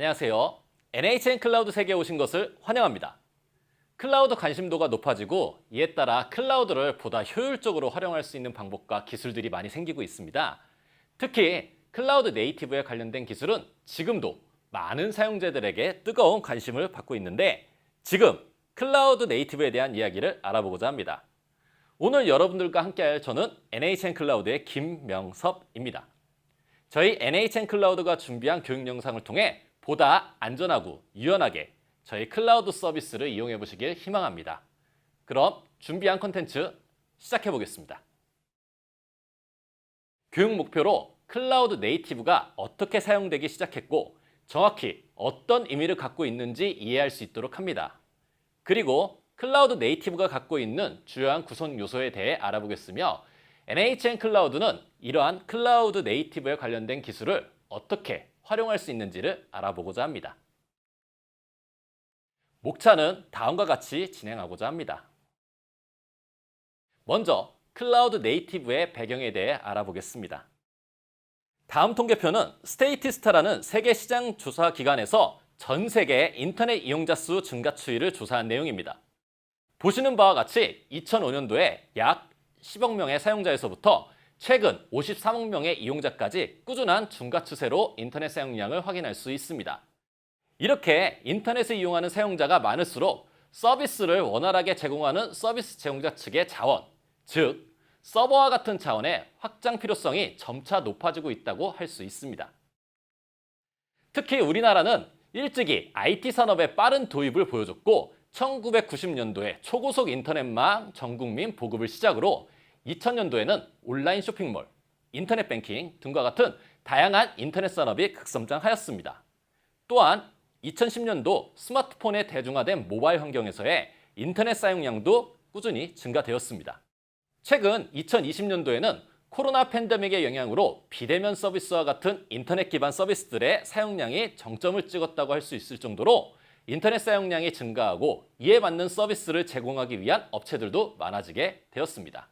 안녕하세요. NHN 클라우드 세계에 오신 것을 환영합니다. 클라우드 관심도가 높아지고 이에 따라 클라우드를 보다 효율적으로 활용할 수 있는 방법과 기술들이 많이 생기고 있습니다. 특히 클라우드 네이티브에 관련된 기술은 지금도 많은 사용자들에게 뜨거운 관심을 받고 있는데 지금 클라우드 네이티브에 대한 이야기를 알아보고자 합니다. 오늘 여러분들과 함께할 저는 NHN 클라우드의 김명섭입니다. 저희 NHN 클라우드가 준비한 교육 영상을 통해 보다 안전하고 유연하게 저희 클라우드 서비스를 이용해 보시길 희망합니다. 그럼 준비한 콘텐츠 시작해 보겠습니다. 교육 목표로 클라우드 네이티브가 어떻게 사용되기 시작했고 정확히 어떤 의미를 갖고 있는지 이해할 수 있도록 합니다. 그리고 클라우드 네이티브가 갖고 있는 주요한 구성 요소에 대해 알아보겠으며 NHN 클라우드는 이러한 클라우드 네이티브에 관련된 기술을 어떻게 활용할 수 있는지를 알아보고자 합니다. 목차는 다음과 같이 진행하고자 합니다. 먼저 클라우드 네이티브의 배경에 대해 알아보겠습니다. 다음 통계표는 스테이티스타라는 세계 시장 조사 기관에서 전 세계 인터넷 이용자 수 증가 추이를 조사한 내용입니다. 보시는 바와 같이 2005년도에 약 10억 명의 사용자에서부터 최근 53억 명의 이용자까지 꾸준한 증가 추세로 인터넷 사용량을 확인할 수 있습니다. 이렇게 인터넷을 이용하는 사용자가 많을수록 서비스를 원활하게 제공하는 서비스 제공자 측의 자원, 즉 서버와 같은 차원의 확장 필요성이 점차 높아지고 있다고 할 수 있습니다. 특히 우리나라는 일찍이 IT 산업의 빠른 도입을 보여줬고 1990년도에 초고속 인터넷망 전국민 보급을 시작으로 2000년도에는 온라인 쇼핑몰, 인터넷 뱅킹 등과 같은 다양한 인터넷 산업이 급성장하였습니다. 또한 2010년도 스마트폰의 대중화된 모바일 환경에서의 인터넷 사용량도 꾸준히 증가되었습니다. 최근 2020년도에는 코로나 팬데믹의 영향으로 비대면 서비스와 같은 인터넷 기반 서비스들의 사용량이 정점을 찍었다고 할 수 있을 정도로 인터넷 사용량이 증가하고 이에 맞는 서비스를 제공하기 위한 업체들도 많아지게 되었습니다.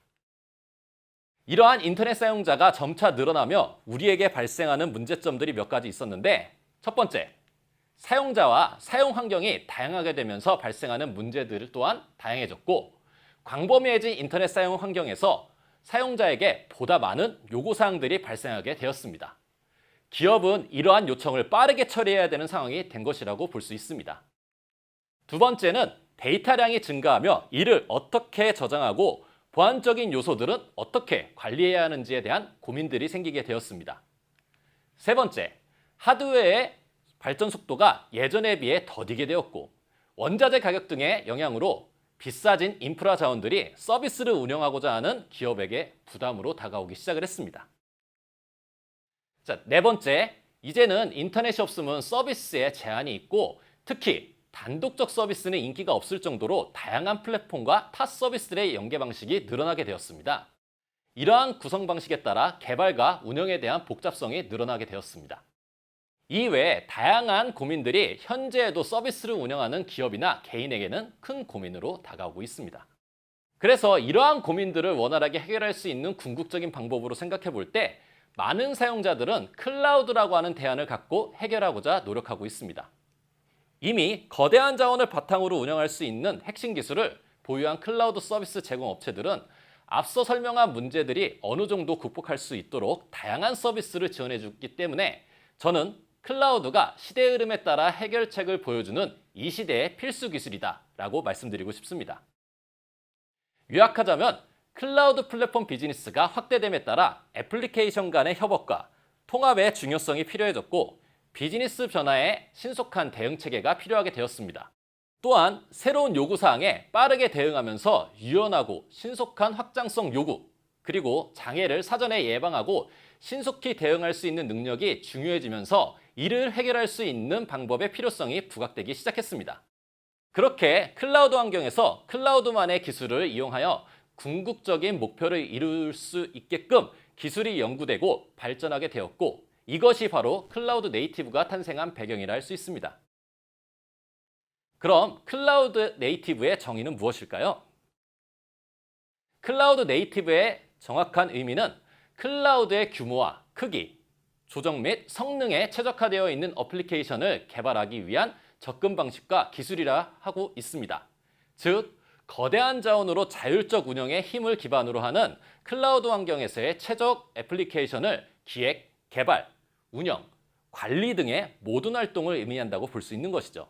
이러한 인터넷 사용자가 점차 늘어나며 우리에게 발생하는 문제점들이 몇 가지 있었는데 첫 번째, 사용자와 사용 환경이 다양하게 되면서 발생하는 문제들 또한 다양해졌고 광범위해진 인터넷 사용 환경에서 사용자에게 보다 많은 요구사항들이 발생하게 되었습니다. 기업은 이러한 요청을 빠르게 처리해야 되는 상황이 된 것이라고 볼 수 있습니다. 두 번째는 데이터량이 증가하며 이를 어떻게 저장하고 보안적인 요소들은 어떻게 관리해야 하는지에 대한 고민들이 생기게 되었습니다. 세 번째, 하드웨어의 발전 속도가 예전에 비해 더디게 되었고 원자재 가격 등의 영향으로 비싸진 인프라 자원들이 서비스를 운영하고자 하는 기업에게 부담으로 다가오기 시작을 했습니다. 자, 네 번째, 이제는 인터넷이 없으면 서비스에 제한이 있고 특히 단독적 서비스는 인기가 없을 정도로 다양한 플랫폼과 타 서비스들의 연계 방식이 늘어나게 되었습니다. 이러한 구성 방식에 따라 개발과 운영에 대한 복잡성이 늘어나게 되었습니다. 이외에 다양한 고민들이 현재에도 서비스를 운영하는 기업이나 개인에게는 큰 고민으로 다가오고 있습니다. 그래서 이러한 고민들을 원활하게 해결할 수 있는 궁극적인 방법으로 생각해 볼 때 많은 사용자들은 클라우드라고 하는 대안을 갖고 해결하고자 노력하고 있습니다. 이미 거대한 자원을 바탕으로 운영할 수 있는 핵심 기술을 보유한 클라우드 서비스 제공 업체들은 앞서 설명한 문제들이 어느 정도 극복할 수 있도록 다양한 서비스를 지원해 주기 때문에 저는 클라우드가 시대의 흐름에 따라 해결책을 보여주는 이 시대의 필수 기술이다 라고 말씀드리고 싶습니다. 요약하자면 클라우드 플랫폼 비즈니스가 확대됨에 따라 애플리케이션 간의 협업과 통합의 중요성이 필요해졌고 비즈니스 변화에 신속한 대응 체계가 필요하게 되었습니다. 또한 새로운 요구사항에 빠르게 대응하면서 유연하고 신속한 확장성 요구, 그리고 장애를 사전에 예방하고 신속히 대응할 수 있는 능력이 중요해지면서 이를 해결할 수 있는 방법의 필요성이 부각되기 시작했습니다. 그렇게 클라우드 환경에서 클라우드만의 기술을 이용하여 궁극적인 목표를 이룰 수 있게끔 기술이 연구되고 발전하게 되었고 이것이 바로 클라우드 네이티브가 탄생한 배경이라 할 수 있습니다. 그럼 클라우드 네이티브의 정의는 무엇일까요? 클라우드 네이티브의 정확한 의미는 클라우드의 규모와 크기, 조정 및 성능에 최적화되어 있는 어플리케이션을 개발하기 위한 접근 방식과 기술이라 하고 있습니다. 즉, 거대한 자원으로 자율적 운영의 힘을 기반으로 하는 클라우드 환경에서의 최적 애플리케이션을 기획, 개발, 운영, 관리 등의 모든 활동을 의미한다고 볼 수 있는 것이죠.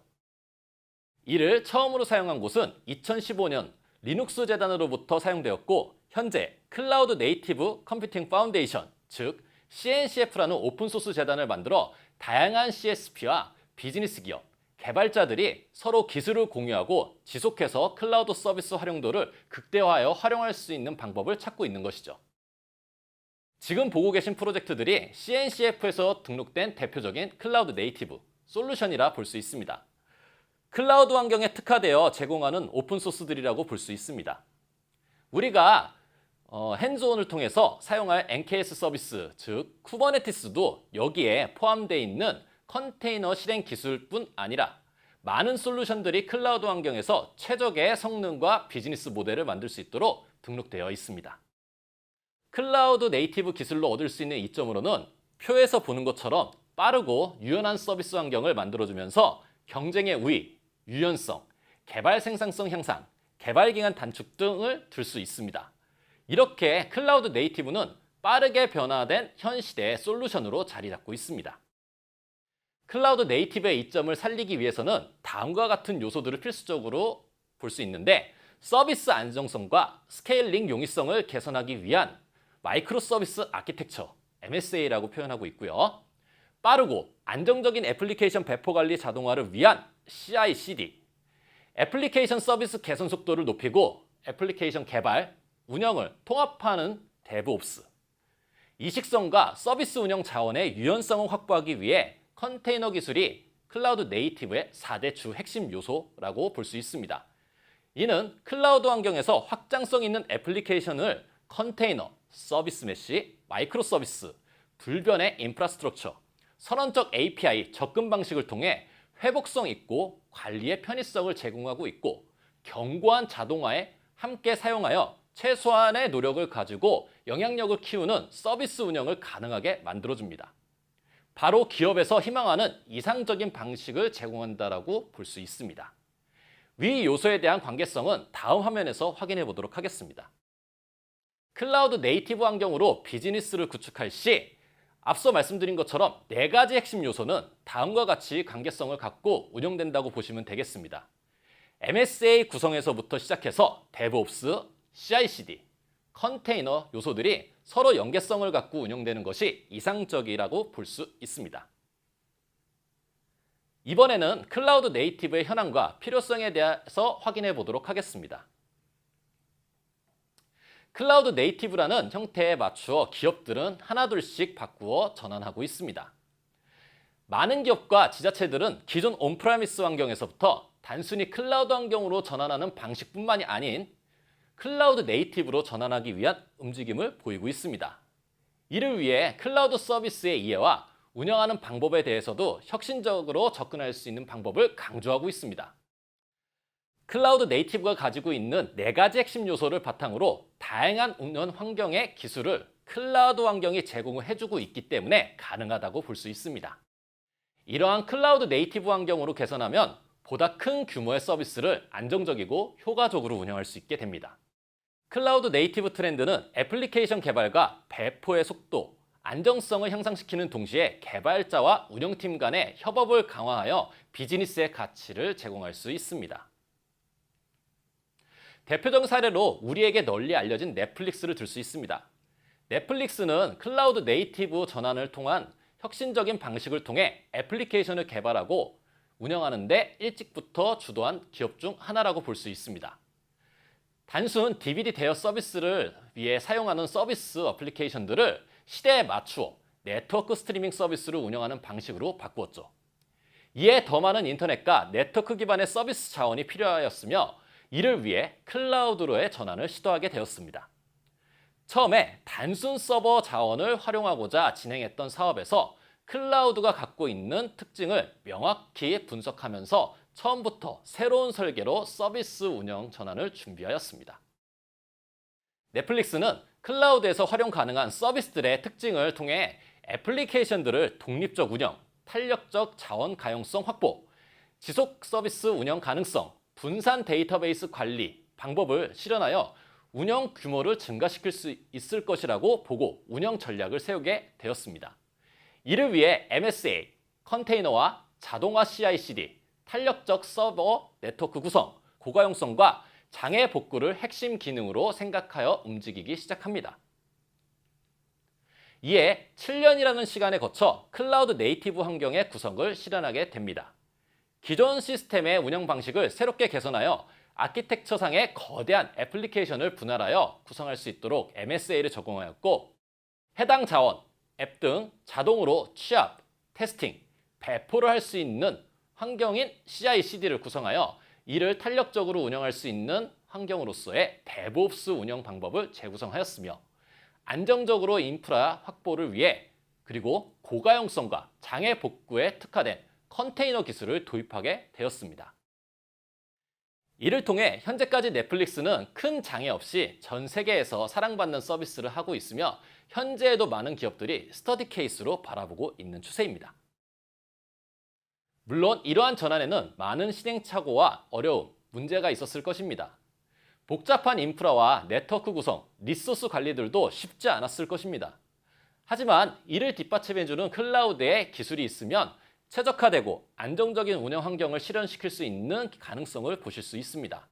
이를 처음으로 사용한 곳은 2015년 리눅스 재단으로부터 사용되었고, 현재 클라우드 네이티브 컴퓨팅 파운데이션, 즉 CNCF라는 오픈소스 재단을 만들어 다양한 CSP와 비즈니스 기업, 개발자들이 서로 기술을 공유하고 지속해서 클라우드 서비스 활용도를 극대화하여 활용할 수 있는 방법을 찾고 있는 것이죠. 지금 보고 계신 프로젝트들이 CNCF에서 등록된 대표적인 클라우드 네이티브 솔루션이라 볼 수 있습니다. 클라우드 환경에 특화되어 제공하는 오픈소스들이라고 볼 수 있습니다. 우리가 핸즈온을 통해서 사용할 NKS 서비스, 즉 쿠버네티스도 여기에 포함되어 있는 컨테이너 실행 기술뿐 아니라 많은 솔루션들이 클라우드 환경에서 최적의 성능과 비즈니스 모델을 만들 수 있도록 등록되어 있습니다. 클라우드 네이티브 기술로 얻을 수 있는 이점으로는 표에서 보는 것처럼 빠르고 유연한 서비스 환경을 만들어주면서 경쟁의 우위, 유연성, 개발 생산성 향상, 개발 기간 단축 등을 들 수 있습니다. 이렇게 클라우드 네이티브는 빠르게 변화된 현 시대의 솔루션으로 자리 잡고 있습니다. 클라우드 네이티브의 이점을 살리기 위해서는 다음과 같은 요소들을 필수적으로 볼 수 있는데, 서비스 안정성과 스케일링 용이성을 개선하기 위한 마이크로 서비스 아키텍처, MSA라고 표현하고 있고요. 빠르고 안정적인 애플리케이션 배포 관리 자동화를 위한 CI/CD, 애플리케이션 서비스 개선 속도를 높이고 애플리케이션 개발, 운영을 통합하는 데브옵스, 이식성과 서비스 운영 자원의 유연성을 확보하기 위해 컨테이너 기술이 클라우드 네이티브의 4대 주 핵심 요소라고 볼 수 있습니다. 이는 클라우드 환경에서 확장성 있는 애플리케이션을 컨테이너, 서비스 메시, 마이크로 서비스, 불변의 인프라스트럭처, 선언적 API 접근 방식을 통해 회복성 있고 관리의 편의성을 제공하고 있고, 견고한 자동화에 함께 사용하여 최소한의 노력을 가지고 영향력을 키우는 서비스 운영을 가능하게 만들어줍니다. 바로 기업에서 희망하는 이상적인 방식을 제공한다라고 볼 수 있습니다. 위 요소에 대한 관계성은 다음 화면에서 확인해 보도록 하겠습니다. 클라우드 네이티브 환경으로 비즈니스를 구축할 시 앞서 말씀드린 것처럼 4가지 핵심 요소는 다음과 같이 관계성을 갖고 운영된다고 보시면 되겠습니다. MSA 구성에서부터 시작해서 DevOps, CI/CD, 컨테이너 요소들이 서로 연계성을 갖고 운영되는 것이 이상적이라고 볼 수 있습니다. 이번에는 클라우드 네이티브의 현황과 필요성에 대해서 확인해 보도록 하겠습니다. 클라우드 네이티브라는 형태에 맞추어 기업들은 하나둘씩 바꾸어 전환하고 있습니다. 많은 기업과 지자체들은 기존 온프라미스 환경에서부터 단순히 클라우드 환경으로 전환하는 방식뿐만이 아닌 클라우드 네이티브로 전환하기 위한 움직임을 보이고 있습니다. 이를 위해 클라우드 서비스의 이해와 운영하는 방법에 대해서도 혁신적으로 접근할 수 있는 방법을 강조하고 있습니다. 클라우드 네이티브가 가지고 있는 4가지 핵심 요소를 바탕으로 다양한 운영 환경의 기술을 클라우드 환경이 제공을 해주고 있기 때문에 가능하다고 볼 수 있습니다. 이러한 클라우드 네이티브 환경으로 개선하면 보다 큰 규모의 서비스를 안정적이고 효과적으로 운영할 수 있게 됩니다. 클라우드 네이티브 트렌드는 애플리케이션 개발과 배포의 속도, 안정성을 향상시키는 동시에 개발자와 운영팀 간의 협업을 강화하여 비즈니스의 가치를 제공할 수 있습니다. 대표적인 사례로 우리에게 널리 알려진 넷플릭스를 들 수 있습니다. 넷플릭스는 클라우드 네이티브 전환을 통한 혁신적인 방식을 통해 애플리케이션을 개발하고 운영하는 데 일찍부터 주도한 기업 중 하나라고 볼 수 있습니다. 단순 DVD 대여 서비스를 위해 사용하는 서비스 어플리케이션들을 시대에 맞추어 네트워크 스트리밍 서비스를 운영하는 방식으로 바꾸었죠. 이에 더 많은 인터넷과 네트워크 기반의 서비스 자원이 필요하였으며, 이를 위해 클라우드로의 전환을 시도하게 되었습니다. 처음에 단순 서버 자원을 활용하고자 진행했던 사업에서 클라우드가 갖고 있는 특징을 명확히 분석하면서 처음부터 새로운 설계로 서비스 운영 전환을 준비하였습니다. 넷플릭스는 클라우드에서 활용 가능한 서비스들의 특징을 통해 애플리케이션들을 독립적 운영, 탄력적 자원 가용성 확보, 지속 서비스 운영 가능성, 분산 데이터베이스 관리 방법을 실현하여 운영 규모를 증가시킬 수 있을 것이라고 보고 운영 전략을 세우게 되었습니다. 이를 위해 MSA, 컨테이너와 자동화 CI/CD, 탄력적 서버 네트워크 구성, 고가용성과 장애 복구를 핵심 기능으로 생각하여 움직이기 시작합니다. 이에 7년이라는 시간에 거쳐 클라우드 네이티브 환경의 구성을 실현하게 됩니다. 기존 시스템의 운영 방식을 새롭게 개선하여 아키텍처상의 거대한 애플리케이션을 분할하여 구성할 수 있도록 MSA를 적용하였고, 해당 자원, 앱 등 자동으로 취합, 테스팅, 배포를 할 수 있는 환경인 CI/CD를 구성하여 이를 탄력적으로 운영할 수 있는 환경으로서의 데브옵스 운영 방법을 재구성하였으며, 안정적으로 인프라 확보를 위해 그리고 고가용성과 장애 복구에 특화된 컨테이너 기술을 도입하게 되었습니다. 이를 통해 현재까지 넷플릭스는 큰 장애 없이 전 세계에서 사랑받는 서비스를 하고 있으며, 현재에도 많은 기업들이 스터디 케이스로 바라보고 있는 추세입니다. 물론 이러한 전환에는 많은 시행착오와 어려움, 문제가 있었을 것입니다. 복잡한 인프라와 네트워크 구성, 리소스 관리들도 쉽지 않았을 것입니다. 하지만 이를 뒷받침해주는 클라우드의 기술이 있으면 최적화되고 안정적인 운영 환경을 실현시킬 수 있는 가능성을 보실 수 있습니다.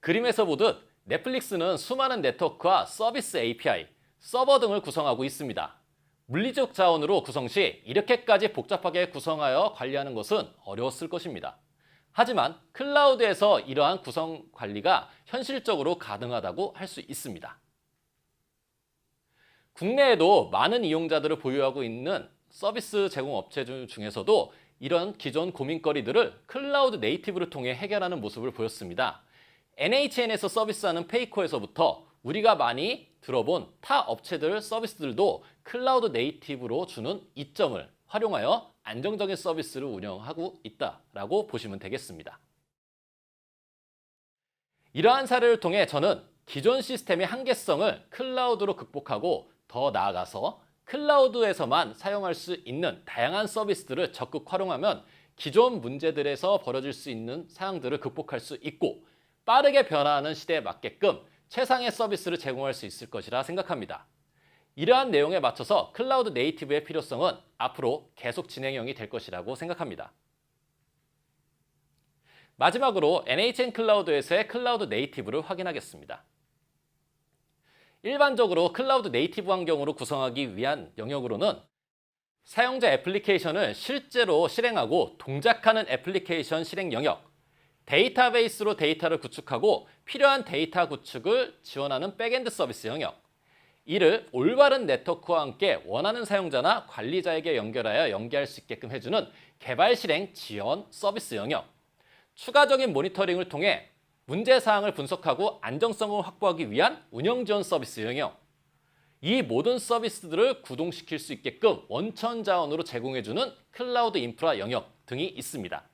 그림에서 보듯 넷플릭스는 수많은 네트워크와 서비스 API, 서버 등을 구성하고 있습니다. 물리적 자원으로 구성 시 이렇게까지 복잡하게 구성하여 관리하는 것은 어려웠을 것입니다. 하지만 클라우드에서 이러한 구성 관리가 현실적으로 가능하다고 할 수 있습니다. 국내에도 많은 이용자들을 보유하고 있는 서비스 제공 업체 중에서도 이런 기존 고민거리들을 클라우드 네이티브를 통해 해결하는 모습을 보였습니다. NHN에서 서비스하는 페이코에서부터 우리가 많이 들어본 타 업체들 서비스들도 클라우드 네이티브로 주는 이점을 활용하여 안정적인 서비스를 운영하고 있다라고 보시면 되겠습니다. 이러한 사례를 통해 저는 기존 시스템의 한계성을 클라우드로 극복하고 더 나아가서 클라우드에서만 사용할 수 있는 다양한 서비스들을 적극 활용하면 기존 문제들에서 벌어질 수 있는 사항들을 극복할 수 있고, 빠르게 변화하는 시대에 맞게끔 최상의 서비스를 제공할 수 있을 것이라 생각합니다. 이러한 내용에 맞춰서 클라우드 네이티브의 필요성은 앞으로 계속 진행형이 될 것이라고 생각합니다. 마지막으로 NHN 클라우드에서의 클라우드 네이티브를 확인하겠습니다. 일반적으로 클라우드 네이티브 환경으로 구성하기 위한 영역으로는 사용자 애플리케이션을 실제로 실행하고 동작하는 애플리케이션 실행 영역, 데이터베이스로 데이터를 구축하고 필요한 데이터 구축을 지원하는 백엔드 서비스 영역, 이를 올바른 네트워크와 함께 원하는 사용자나 관리자에게 연결하여 연계할 수 있게끔 해주는 개발 실행 지원 서비스 영역, 추가적인 모니터링을 통해 문제사항을 분석하고 안정성을 확보하기 위한 운영 지원 서비스 영역, 이 모든 서비스들을 구동시킬 수 있게끔 원천 자원으로 제공해주는 클라우드 인프라 영역 등이 있습니다.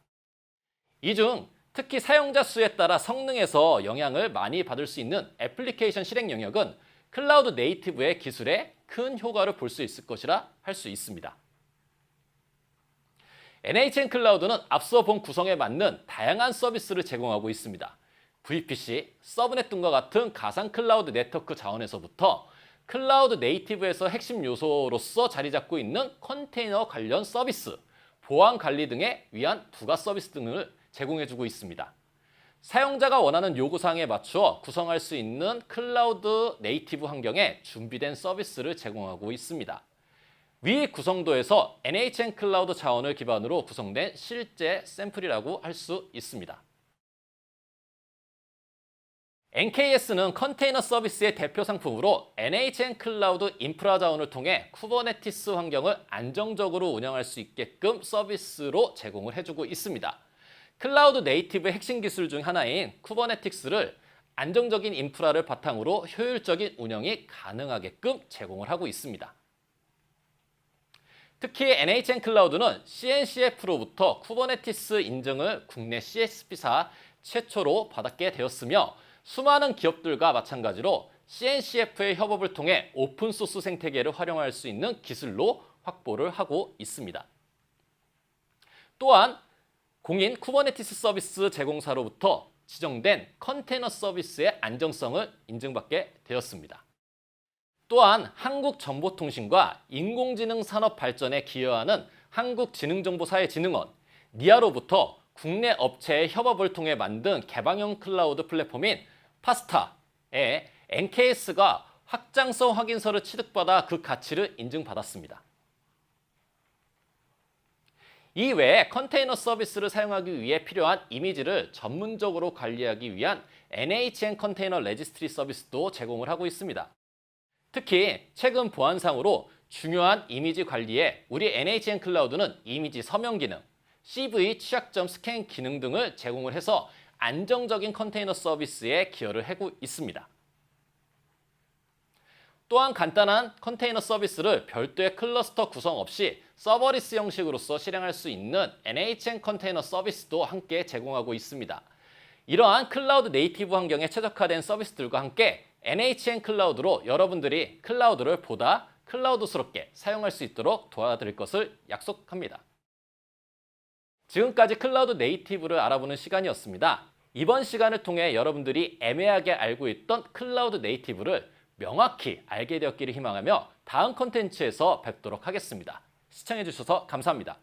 이 중 특히 사용자 수에 따라 성능에서 영향을 많이 받을 수 있는 애플리케이션 실행 영역은 클라우드 네이티브의 기술에 큰 효과를 볼 수 있을 것이라 할 수 있습니다. NHN 클라우드는 앞서 본 구성에 맞는 다양한 서비스를 제공하고 있습니다. VPC, 서브넷 등과 같은 가상 클라우드 네트워크 자원에서부터 클라우드 네이티브에서 핵심 요소로서 자리 잡고 있는 컨테이너 관련 서비스, 보안 관리 등에 위한 부가 서비스 등을 제공해주고 있습니다. 사용자가 원하는 요구사항에 맞추어 구성할 수 있는 클라우드 네이티브 환경에 준비된 서비스를 제공하고 있습니다. 위 구성도에서 NHN 클라우드 자원을 기반으로 구성된 실제 샘플이라고 할 수 있습니다. NKS는 컨테이너 서비스의 대표 상품으로 NHN 클라우드 인프라 자원을 통해 쿠버네티스 환경을 안정적으로 운영할 수 있게끔 서비스로 제공을 해주고 있습니다. 클라우드 네이티브의 핵심 기술 중 하나인 쿠버네티스를 안정적인 인프라를 바탕으로 효율적인 운영이 가능하게끔 제공을 하고 있습니다. 특히 NHN 클라우드는 CNCF로부터 쿠버네티스 인증을 국내 CSP사 최초로 받게 되었으며, 수많은 기업들과 마찬가지로 CNCF의 협업을 통해 오픈소스 생태계를 활용할 수 있는 기술로 확보를 하고 있습니다. 또한 공인 쿠버네티스 서비스 제공사로부터 지정된 컨테이너 서비스의 안정성을 인증받게 되었습니다. 또한 한국정보통신과 인공지능 산업 발전에 기여하는 한국지능정보사회진흥원 니아로부터 국내 업체의 협업을 통해 만든 개방형 클라우드 플랫폼인 파스타의 NKS가 확장성 확인서를 취득받아 그 가치를 인증받았습니다. 이외에 컨테이너 서비스를 사용하기 위해 필요한 이미지를 전문적으로 관리하기 위한 NHN 컨테이너 레지스트리 서비스도 제공을 하고 있습니다. 특히 최근 보안상으로 중요한 이미지 관리에 우리 NHN 클라우드는 이미지 서명 기능, CV 취약점 스캔 기능 등을 제공을 해서 안정적인 컨테이너 서비스에 기여를 하고 있습니다. 또한 간단한 컨테이너 서비스를 별도의 클러스터 구성 없이 서버리스 형식으로서 실행할 수 있는 NHN 컨테이너 서비스도 함께 제공하고 있습니다. 이러한 클라우드 네이티브 환경에 최적화된 서비스들과 함께 NHN 클라우드로 여러분들이 클라우드를 보다 클라우드스럽게 사용할 수 있도록 도와드릴 것을 약속합니다. 지금까지 클라우드 네이티브를 알아보는 시간이었습니다. 이번 시간을 통해 여러분들이 애매하게 알고 있던 클라우드 네이티브를 명확히 알게 되었기를 희망하며 다음 콘텐츠에서 뵙도록 하겠습니다. 시청해주셔서 감사합니다.